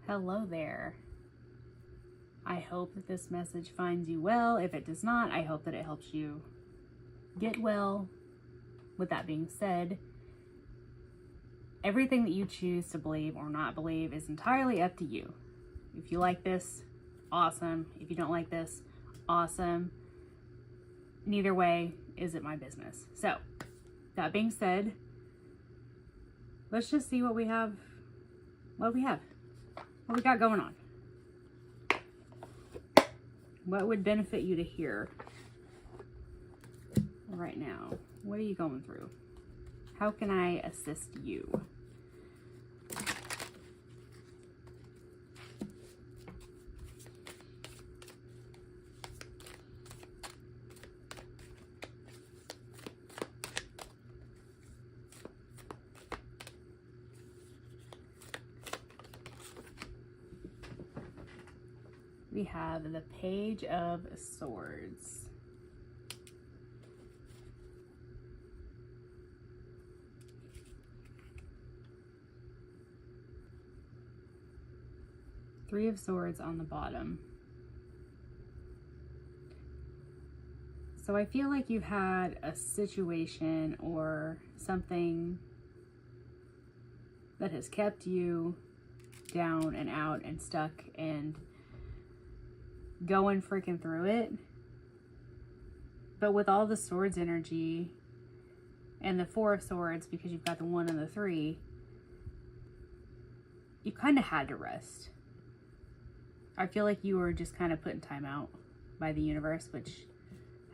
Hello there. I hope that this message finds you well. If it does not, I hope that it helps you get well. With that being said, everything that you choose to believe or not believe is entirely up to you. If you like this, awesome. If you don't like this, awesome. Neither way is it my business. So, that being said, let's just see what we have. What we got going on. What would benefit you to hear right now? What are you going through? How can I assist you? We have the Page of Swords. Three of Swords on the bottom. So I feel like you've had a situation or something that has kept you down and out and stuck and going freaking through it. But with all the Swords energy and the Four of Swords, because you've got the 1 and the 3, you kind of had to rest. I feel like you were just kind of put in time out by the universe, which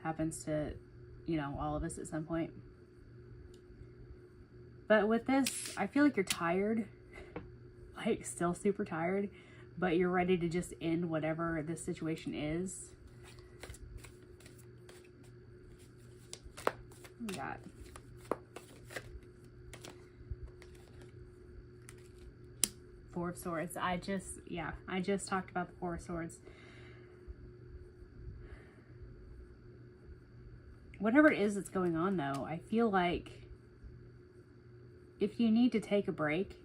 happens to, you know, all of us at some point. But with this, I feel like you're tired, like still super tired, but you're ready to just end whatever this situation is. We got Four of Swords. I just talked about the Four of Swords. Whatever it is that's going on though, I feel like if you need to take a break,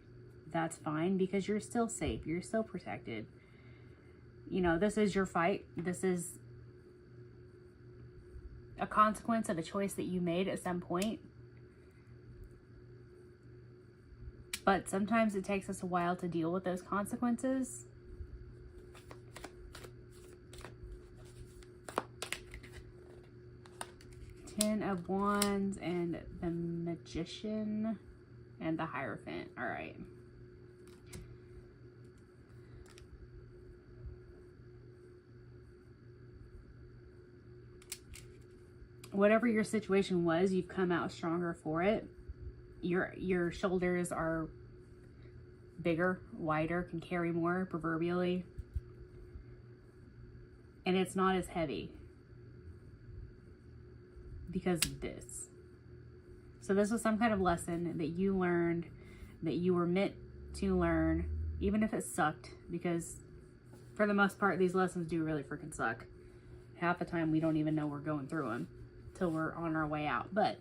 that's fine, because you're still safe. You're still protected. You know, this is your fight. This is a consequence of a choice that you made at some point. But sometimes it takes us a while to deal with those consequences. Ten of Wands and the Magician and the Hierophant. All right. Whatever your situation was, you've come out stronger for it. Your shoulders are bigger, wider, can carry more, proverbially. And it's not as heavy because of this. So this was some kind of lesson that you learned, that you were meant to learn, even if it sucked, because for the most part, these lessons do really freaking suck. Half the time, we don't even know we're going through them till we're on our way out. But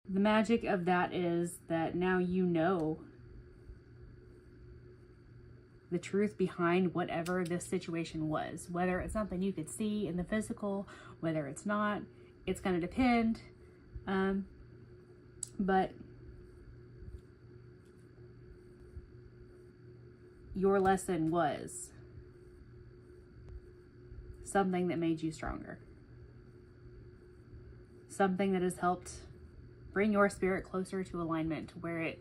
the magic of that is that now you know the truth behind whatever this situation was. Whether it's something you could see in the physical, whether it's not, it's going to depend. But your lesson was something that made you stronger. Something that has helped bring your spirit closer to alignment, to where it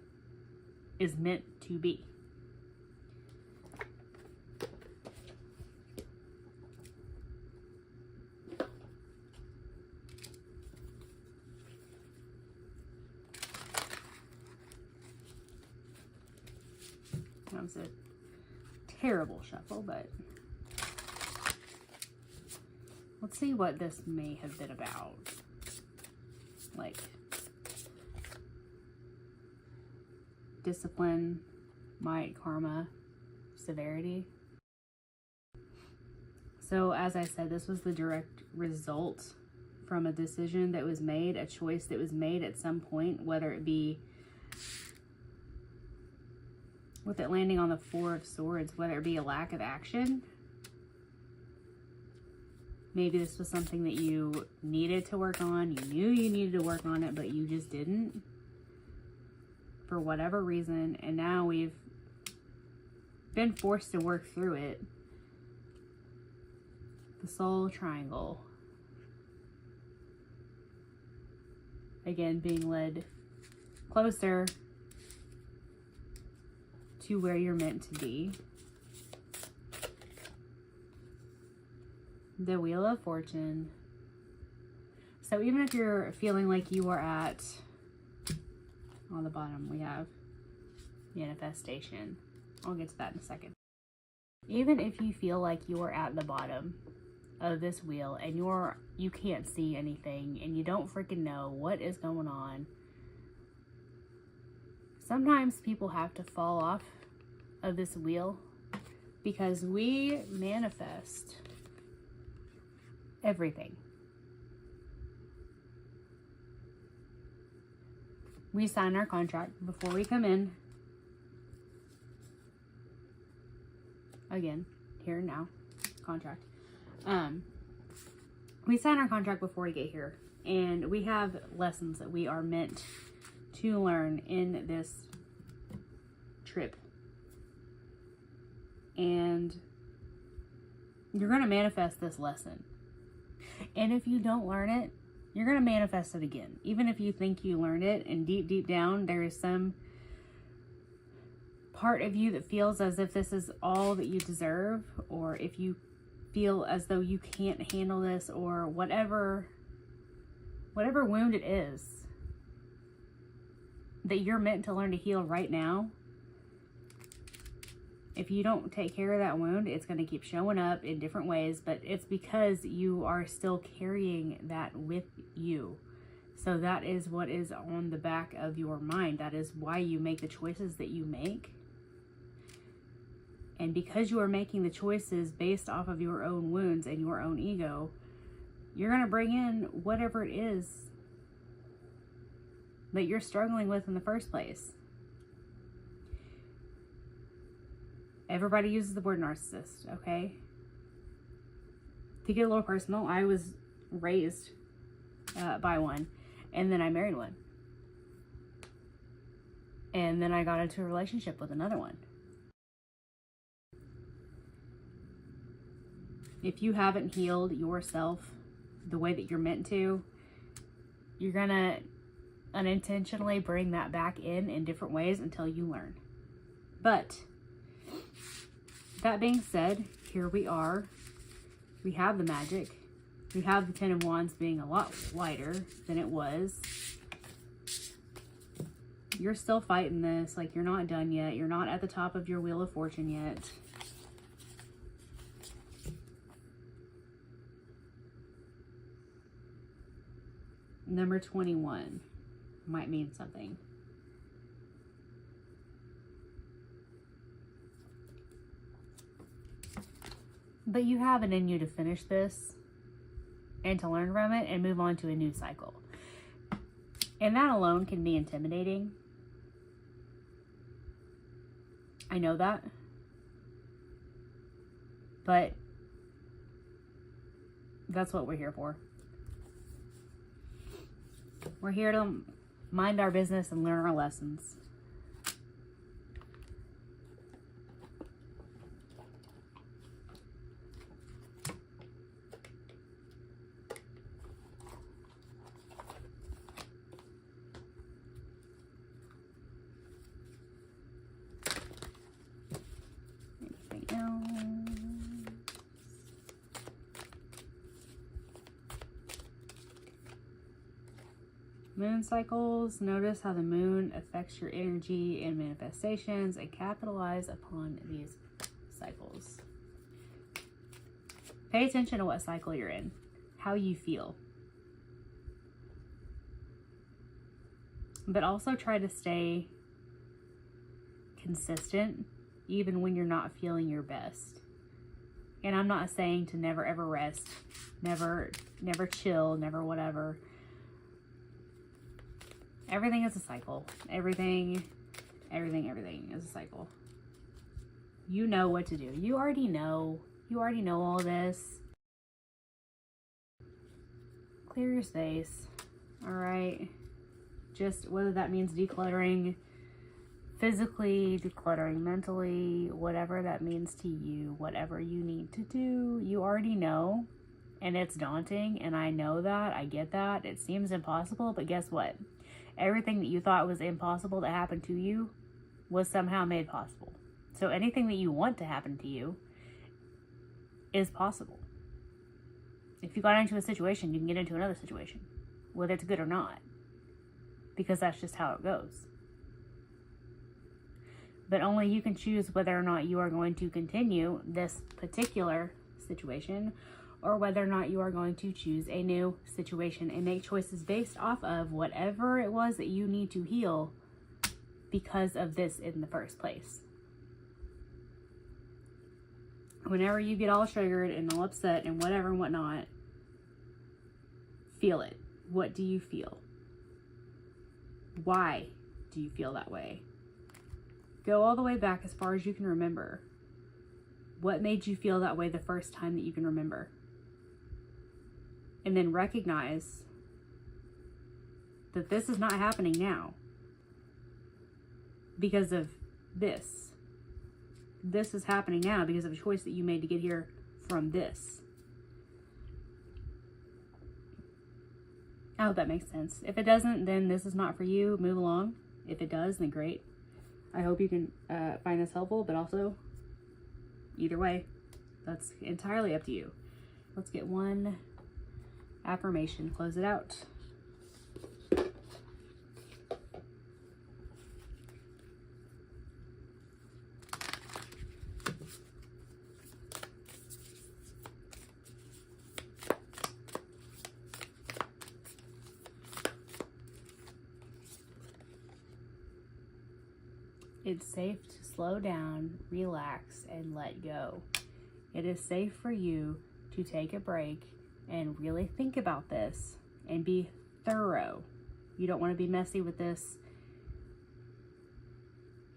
is meant to be. That was a terrible shuffle, but let's see what this may have been about. Like discipline, might, karma, severity. So as I said, this was the direct result from a decision that was made, a choice that was made at some point, whether it be with it landing on the Four of Swords, whether it be a lack of action. Maybe this was something that you needed to work on. You knew you needed to work on it, but you just didn't for whatever reason. And now we've been forced to work through it. The Soul Triangle. Again, being led closer to where you're meant to be. The Wheel of Fortune. So even if you're feeling like you are at, on the bottom we have manifestation. I'll get to that in a second. Even if you feel like you are at the bottom of this wheel and you can't see anything and you don't freaking know what is going on, sometimes people have to fall off of this wheel because we manifest everything. We sign our contract before we come in. Again, here and now, contract. We sign our contract before we get here, and we have lessons that we are meant to learn in this trip. And you're going to manifest this lesson. And if you don't learn it, you're going to manifest it again. Even if you think you learned it, and deep down, there is some part of you that feels as if this is all that you deserve, or if you feel as though you can't handle this, or whatever wound it is that you're meant to learn to heal right now. If you don't take care of that wound, it's going to keep showing up in different ways, but it's because you are still carrying that with you. So that is what is on the back of your mind. That is why you make the choices that you make. And because you are making the choices based off of your own wounds and your own ego, you're going to bring in whatever it is that you're struggling with in the first place. Everybody uses the word narcissist, okay? To get a little personal, I was raised by one, and then I married one. And then I got into a relationship with another one. If you haven't healed yourself the way that you're meant to, you're gonna unintentionally bring that back in different ways until you learn. But that being said, here we are. We have the magic. We have the Ten of Wands being a lot lighter than it was. You're still fighting this. Like, you're not done yet. You're not at the top of your Wheel of Fortune yet. Number 21 might mean something. But you have it in you to finish this and to learn from it and move on to a new cycle. And that alone can be intimidating. I know that. But that's what we're here for. We're here to mind our business and learn our lessons. Anything else? Moon cycles. Notice how the moon affects your energy and manifestations, and capitalize upon these cycles. Pay attention to what cycle you're in, how you feel. But also try to stay consistent even when you're not feeling your best. And I'm not saying to never ever rest, never chill, never whatever. Everything is a cycle. Everything is a cycle. You know what to do. You already know. You already know all this. Clear your space. All right. Just whether that means decluttering physically, decluttering mentally, whatever that means to you, whatever you need to do, you already know. And it's daunting, and I know that. I get that. It seems impossible, but guess what? Everything that you thought was impossible to happen to you was somehow made possible. So anything that you want to happen to you is possible. If you got into a situation, you can get into another situation, whether it's good or not, because that's just how it goes. But only you can choose whether or not you are going to continue this particular situation, or whether or not you are going to choose a new situation and make choices based off of whatever it was that you need to heal because of this in the first place. Whenever you get all triggered and all upset and whatever and whatnot, feel it. What do you feel? Why do you feel that way? Go all the way back as far as you can remember. What made you feel that way the first time that you can remember? And then recognize that this is not happening now because of this. This is happening now because of a choice that you made to get here from this. I hope that makes sense. If it doesn't, then this is not for you. Move along. If it does, then great. I hope you can find this helpful, but also, either way, that's entirely up to you. Let's get one affirmation, close it out. It's safe to slow down, relax, and let go. It is safe for you to take a break and really think about this and be thorough. You don't want to be messy with this.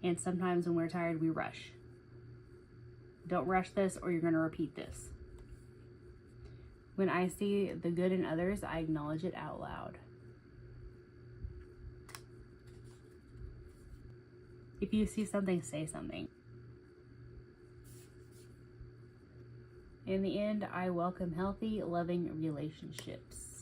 And sometimes when we're tired, we rush. Don't rush this or you're going to repeat this. When I see the good in others, I acknowledge it out loud. If you see something, say something. In the end, I welcome healthy, loving relationships.